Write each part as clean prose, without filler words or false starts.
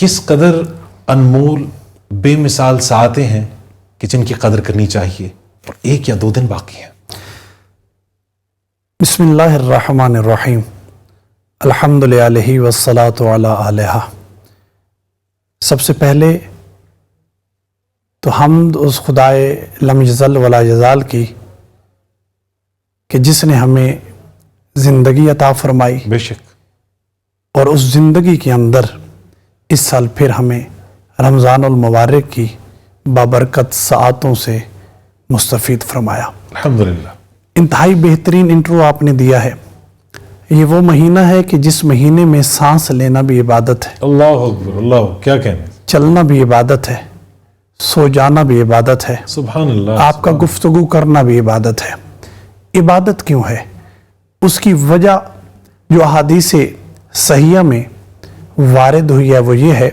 کس قدر انمول بے مثال ساعتیں ہیں کہ جن کی قدر کرنی چاہیے، اور 1 یا 2 دن باقی ہیں۔ بسم اللہ الرحمن الرحیم، الحمد للہ والصلاة علی آلہا۔ سب سے پہلے تو حمد اس خدائے لم یزل ولا یزال کی کہ جس نے ہمیں زندگی عطا فرمائی، بے شک، اور اس زندگی کے اندر اس سال پھر ہمیں رمضان المبارک کی بابرکت ساعتوں سے مستفید فرمایا۔ الحمدللہ۔ انتہائی بہترین انٹرو آپ نے دیا ہے۔ یہ وہ مہینہ ہے کہ جس مہینے میں سانس لینا بھی عبادت ہے، اللہ اکبر، اللہ، کیا کہنے، چلنا بھی عبادت ہے، سو جانا بھی عبادت ہے، سبحان اللہ، آپ کا گفتگو کرنا بھی عبادت ہے۔ عبادت کیوں ہے؟ اس کی وجہ جو احادیث صحیحہ میں وارد ہوئی ہے وہ یہ ہے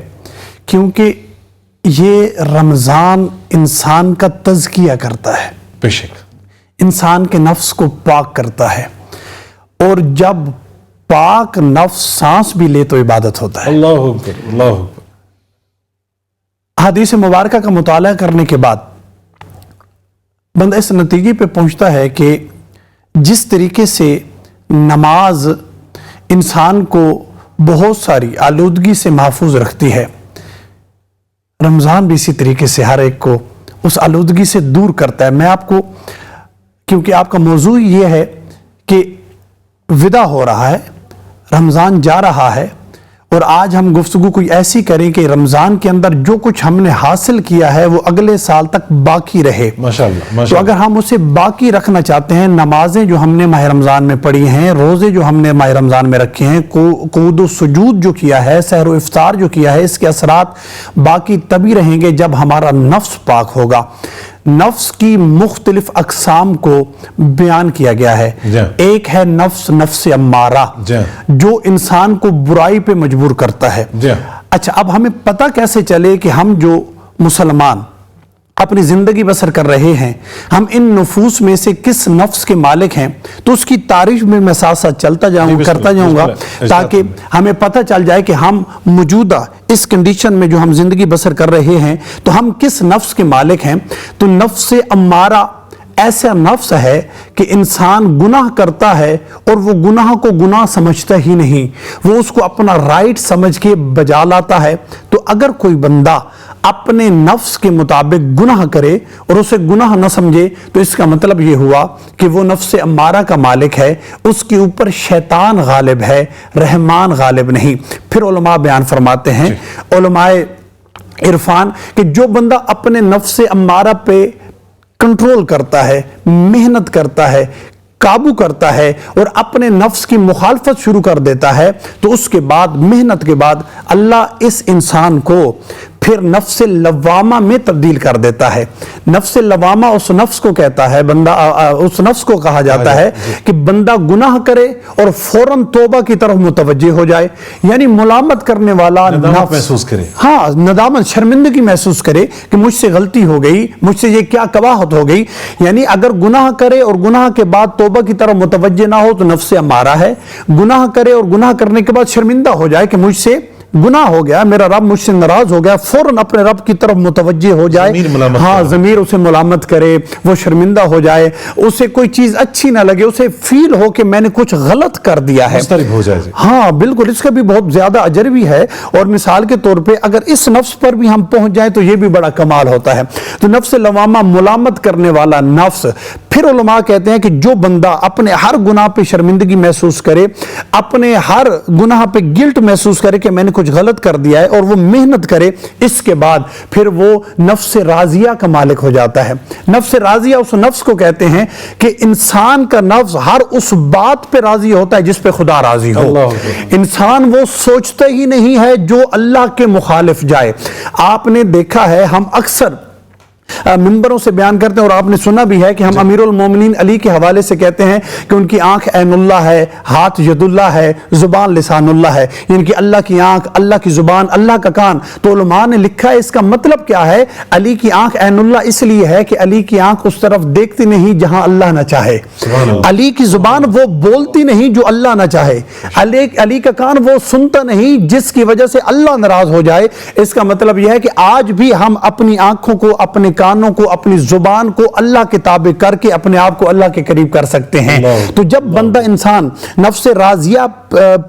کیونکہ یہ رمضان انسان کا تزکیہ کرتا ہے، بے شک، انسان کے نفس کو پاک کرتا ہے، اور جب پاک نفس سانس بھی لے تو عبادت ہوتا ہے۔ اللہ اکبر، اللہ اکبر۔ حدیث مبارکہ کا مطالعہ کرنے کے بعد بندہ اس نتیجے پہ پہنچتا ہے کہ جس طریقے سے نماز انسان کو بہت ساری آلودگی سے محفوظ رکھتی ہے، رمضان بھی اسی طریقے سے ہر ایک کو اس آلودگی سے دور کرتا ہے۔ میں آپ کو، کیونکہ آپ کا موضوع یہ ہے کہ وداع ہو رہا ہے، رمضان جا رہا ہے، اور آج ہم گفتگو کوئی ایسی کریں کہ رمضان کے اندر جو کچھ ہم نے حاصل کیا ہے وہ اگلے سال تک باقی رہے۔ ماشاءاللہ، تو اگر ہم اسے باقی رکھنا چاہتے ہیں، نمازیں جو ہم نے ماہ رمضان میں پڑھی ہیں، روزے جو ہم نے ماہ رمضان میں رکھے ہیں، قعود و سجود جو کیا ہے، سحر و افطار جو کیا ہے، اس کے اثرات باقی تبھی رہیں گے جب ہمارا نفس پاک ہوگا۔ نفس کی مختلف اقسام کو بیان کیا گیا ہے۔ ایک ہے نفس امارہ، جو انسان کو برائی پہ مجبور کرتا ہے۔ اچھا، اب ہمیں پتہ کیسے چلے کہ ہم جو مسلمان اپنی زندگی بسر کر رہے ہیں، ہم ان نفوس میں سے کس نفس کے مالک ہیں؟ تو اس کی تعریف میں میں ساتھ ساتھ چلتا جاؤں، کرتا جاؤں گا، تاکہ ہمیں پتہ چل جائے کہ ہم موجودہ اس کنڈیشن میں جو ہم زندگی بسر کر رہے ہیں تو ہم کس نفس کے مالک ہیں۔ تو نفس امارہ ایسا نفس ہے کہ انسان گناہ کرتا ہے اور وہ گناہ کو گناہ سمجھتا ہی نہیں، وہ اس کو اپنا رائٹ سمجھ کے بجا لاتا ہے۔ تو اگر کوئی بندہ اپنے نفس کے مطابق گناہ کرے اور اسے گناہ نہ سمجھے تو اس کا مطلب یہ ہوا کہ وہ نفس امارہ کا مالک ہے، اس کے اوپر شیطان غالب ہے، رحمان غالب نہیں۔ پھر علماء بیان فرماتے ہیں، علماء عرفان، کہ جو بندہ اپنے نفس امارہ پہ کنٹرول کرتا ہے، محنت کرتا ہے، قابو کرتا ہے اور اپنے نفس کی مخالفت شروع کر دیتا ہے، تو اس کے بعد، محنت کے بعد، اللہ اس انسان کو پھر نفس لوامہ میں تبدیل کر دیتا ہے۔ نفس لوامہ اس نفس کو کہتا ہے، بندہ اس نفس کو کہا جاتا ہے کہ بندہ گناہ کرے اور فوراً توبہ کی طرف متوجہ ہو جائے، یعنی ملامت کرنے والا ندامت محسوس کرے، ہاں، ندامت، شرمندگی محسوس کرے کہ مجھ سے غلطی ہو گئی، مجھ سے یہ کیا قباحت ہو گئی۔ یعنی اگر گناہ کرے اور گناہ کے بعد توبہ کی طرف متوجہ نہ ہو تو نفس امارہ ہے، گناہ کرے اور گناہ کرنے کے بعد شرمندہ ہو جائے کہ مجھ سے گناہ ہو گیا، میرا رب مجھ سے ناراض ہو گیا، فوراً اپنے رب کی طرف متوجہ ہو جائے، ہاں، ضمیر اسے ملامت کرے، وہ شرمندہ ہو جائے، اسے کوئی چیز اچھی نہ لگے، اسے فیل ہو کہ میں نے کچھ غلط کر دیا ہے، مسترب ہو جائے۔ ہاں بالکل، اس کا بھی بہت زیادہ اجر بھی ہے، اور مثال کے طور پہ اگر اس نفس پر بھی ہم پہنچ جائیں تو یہ بھی بڑا کمال ہوتا ہے۔ تو نفس لوامہ، ملامت کرنے والا نفس۔ پھر علماء کہتے ہیں کہ جو بندہ اپنے ہر گناہ پہ شرمندگی محسوس کرے، اپنے ہر گناہ پہ گلٹ محسوس کرے کہ میں نے کچھ غلط کر دیا ہے، اور وہ محنت کرے، اس کے بعد پھر وہ نفس راضیہ کا مالک ہو جاتا ہے۔ نفس راضیہ اس نفس کو کہتے ہیں کہ انسان کا نفس ہر اس بات پہ راضی ہوتا ہے جس پہ خدا راضی ہو۔ انسان وہ سوچتا ہی نہیں ہے جو اللہ کے مخالف جائے۔ آپ نے دیکھا ہے، ہم اکثر منبروں سے بیان کرتے ہیں، اور آپ نے سنا بھی ہے کہ ہم امیر المومنین علی کے حوالے سے کہتے ہیں کہ ان کی آنکھ عین اللہ ہے، ہاتھ ید اللہ ہے، زبان لسان اللہ ہے، یعنی کہ اللہ کی آنکھ، اللہ کی زبان، اللہ کا کان۔ تو علماء نے لکھا ہے اس کا مطلب کیا ہے؟ علی کی آنکھ عین اللہ اس لیے ہے کہ علی کی آنکھ اس طرف دیکھتی نہیں جہاں اللہ نہ چاہے، علی کی زبان وہ بولتی نہیں جو اللہ نہ چاہے، علی کا کان وہ سنتا نہیں جس کی وجہ سے اللہ ناراض ہو جائے۔ اس کا مطلب یہ ہے کہ آج بھی ہم اپنی آنکھوں کو، اپنے کانوں کو، اپنی زبان کو اللہ کے تابع کر کے اپنے آپ کو اللہ کے قریب کر سکتے ہیں۔ تو جب بندہ انسان نفس راضیہ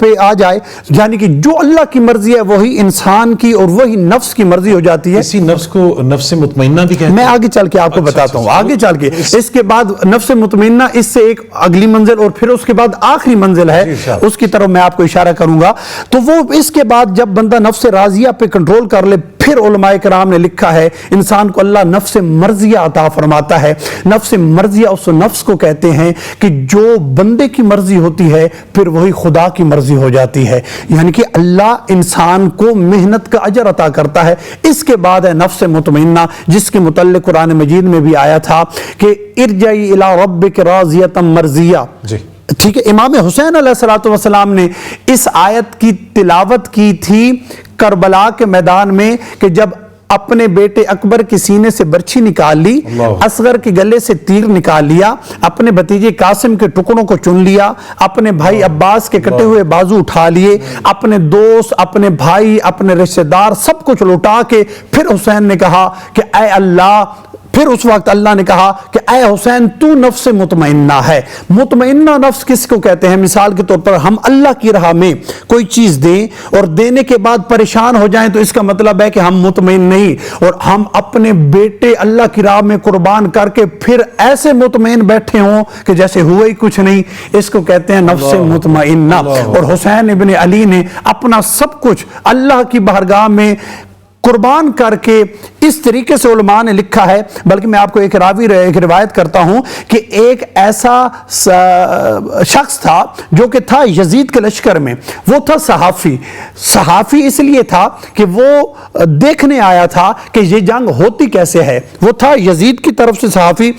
پہ آ جائے، یعنی کہ جو اللہ کی مرضی ہے وہی انسان کی اور وہی نفس کی مرضی ہو جاتی ہے۔ اسی نفس کو نفس مطمئنہ بھی کہتے ہیں۔ میں آگے چل کے آپ کو بتاتا ہوں، آگے چل کے اس کے بعد نفس مطمئنہ، اس سے ایک اگلی منزل اور پھر اس کے بعد آخری منزل ہے، اس کی طرف میں آپ کو اشارہ کروں گا۔ تو وہ اس کے بعد جب بندہ نفس راضیہ پہ کنٹرول کر لے، پھر علماء کرام نے لکھا ہے انسان کو اللہ نفس مرضیہ عطا فرماتا ہے۔ نفس مرضیہ اس نفس کو کہتے ہیں کہ جو بندے کی مرضی ہوتی ہے پھر وہی خدا کی مرضی ہو جاتی ہے، یعنی کہ اللہ انسان کو محنت کا اجر عطا کرتا ہے۔ اس کے بعد ہے نفس مطمئنہ، جس کے متعلق قرآن مجید میں بھی آیا تھا کہ ارجعی الی ربک راضیۃ مرضیہ۔ ٹھیک ہے، امام حسین علیہ السلام نے اس آیت کی تلاوت کی تھی کربلا کے میدان میں کہ جب اپنے بیٹے اکبر کے سینے سے برچھی نکال لی، اصغر کے گلے سے تیر نکال لیا، اپنے بھتیجے قاسم کے ٹکڑوں کو چن لیا، اپنے بھائی عباس کے کٹے ہوئے بازو اٹھا لیے، اپنے دوست، اپنے بھائی، اپنے رشتہ دار سب کچھ لوٹا کے پھر حسین نے کہا کہ اے اللہ، پھر اس وقت اللہ نے کہا کہ اے حسین تو نفس مطمئنہ ہے۔ مطمئنہ نفس کس کو کہتے ہیں؟ مثال کے طور پر ہم اللہ کی راہ میں کوئی چیز دیں اور دینے کے بعد پریشان ہو جائیں تو اس کا مطلب ہے کہ ہم مطمئن نہیں، اور ہم اپنے بیٹے اللہ کی راہ میں قربان کر کے پھر ایسے مطمئن بیٹھے ہوں کہ جیسے ہوا ہی کچھ نہیں، اس کو کہتے ہیں نفس مطمئنہ۔ اور حسین ابن علی نے اپنا سب کچھ اللہ کی بارگاہ میں قربان کر کے اس طریقے سے علماء نے لکھا ہے، بلکہ میں آپ کو ایک روایت کرتا ہوں کہ ایک ایسا شخص تھا جو کہ تھا یزید کے لشکر میں، وہ تھا صحافی اس لیے تھا کہ وہ دیکھنے آیا تھا کہ یہ جنگ ہوتی کیسے ہے، وہ تھا یزید کی طرف سے صحافی۔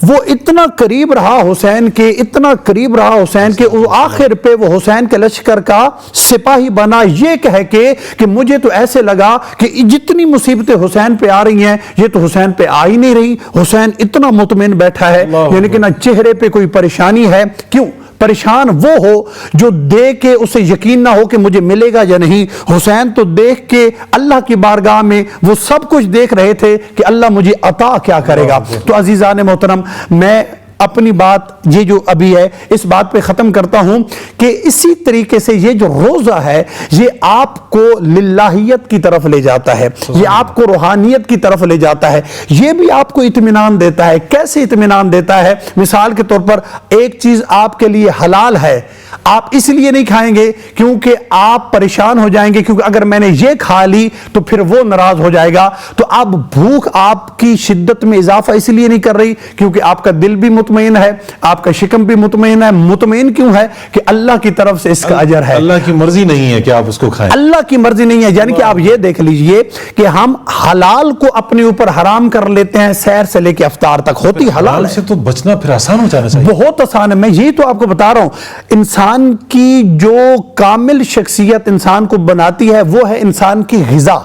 وہ اتنا قریب رہا حسین کے، اتنا قریب رہا حسین کے، آخر پہ وہ حسین کے لشکر کا سپاہی بنا، یہ کہہ کے کہ مجھے تو ایسے لگا کہ جتنی مصیبتیں حسین پہ آ رہی ہیں یہ تو حسین پہ آ ہی نہیں رہی، حسین اتنا مطمئن بیٹھا ہے، یعنی کہ نہ چہرے پہ کوئی پریشانی ہے۔ کیوں؟ پریشان وہ ہو جو دیکھ کے اسے یقین نہ ہو کہ مجھے ملے گا یا نہیں۔ حسین تو دیکھ کے اللہ کی بارگاہ میں وہ سب کچھ دیکھ رہے تھے کہ اللہ مجھے عطا کیا کرے گا۔ تو عزیزان محترم، میں اپنی بات یہ جو ابھی ہے اس بات پہ ختم کرتا ہوں کہ اسی طریقے سے یہ جو روزہ ہے یہ آپ کو للہیت کی طرف لے جاتا ہے، یہ آپ کو روحانیت کی طرف لے جاتا ہے، یہ بھی آپ کو اطمینان دیتا ہے۔ کیسے اطمینان دیتا ہے؟ مثال کے طور پر ایک چیز آپ کے لیے حلال ہے، آپ اس لیے نہیں کھائیں گے کیونکہ آپ پریشان ہو جائیں گے، کیونکہ اگر میں نے یہ کھا لی تو پھر وہ ناراض ہو جائے گا۔ تو اب بھوک آپ کی شدت میں اضافہ اس لیے نہیں کر رہی کیونکہ آپ کا دل بھی مطمئن ہے، آپ کا شکم بھی مطمئن ہے۔ مطمئن کیوں ہے؟ کہ اللہ کی طرف سے اس کا اجر ہے، اللہ کی مرضی نہیں ہے کہ آپ اس کو کھائیں، اللہ کی مرضی نہیں ہے۔ یعنی کہ آپ یہ دیکھ لیجئے کہ ہم حلال کو اپنے اوپر حرام کر لیتے ہیں، سحر سے لے کے افطار تک ہوتی حلال سے تو بچنا پھر آسان ہو جانا چاہیے، بہت آسان ہے۔ میں یہی تو آپ کو بتا رہا ہوں، انسان کی جو کامل شخصیت انسان کو بناتی ہے وہ ہے انسان کی غذا۔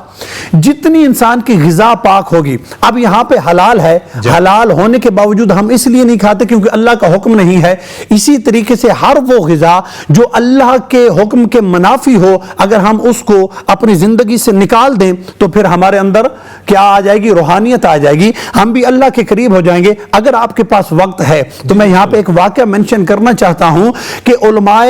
جتنی انسان کی غذا پاک ہوگی، اب یہاں پہ حلال ہے، حلال ہونے کے باوجود ہم اس لیے نہیں کھاتے کیونکہ اللہ کا حکم نہیں ہے۔ اسی طریقے سے ہر وہ غذا جو اللہ کے حکم کے منافی ہو، اگر ہم اس کو اپنی زندگی سے نکال دیں تو پھر ہمارے اندر کیا آ جائے گی؟ روحانیت آ جائے گی، ہم بھی اللہ کے قریب ہو جائیں گے۔ اگر آپ کے پاس وقت ہے تو میں یہاں پہ ایک واقعہ منشن کرنا چاہتا ہوں کہ علماء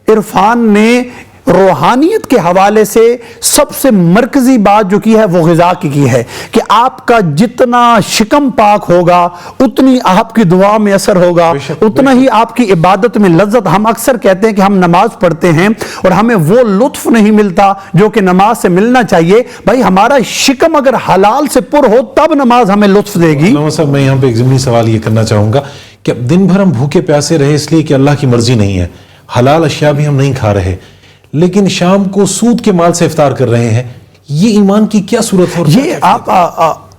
عرفان نے روحانیت کے حوالے سے سب سے مرکزی بات جو کی ہے وہ غذا کی ہے کہ آپ کا جتنا شکم پاک ہوگا اتنی آپ کی دعا میں اثر ہوگا، اتنا ہی آپ کی عبادت میں لذت۔ ہم اکثر کہتے ہیں کہ ہم نماز پڑھتے ہیں اور ہمیں وہ لطف نہیں ملتا جو کہ نماز سے ملنا چاہیے۔ بھائی ہمارا شکم اگر حلال سے پر ہو تب نماز ہمیں لطف دے گی۔ صاحب میں یہاں پہ ایک ضمنی سوال یہ کرنا چاہوں گا کہ دن بھر ہم بھوکے پیاسے رہے اس لیے کہ اللہ کی مرضی نہیں ہے، حلال اشیاء بھی ہم نہیں کھا رہے، لیکن شام کو سود کے مال سے افطار کر رہے ہیں، یہ ایمان کی کیا صورت ہے؟ یہ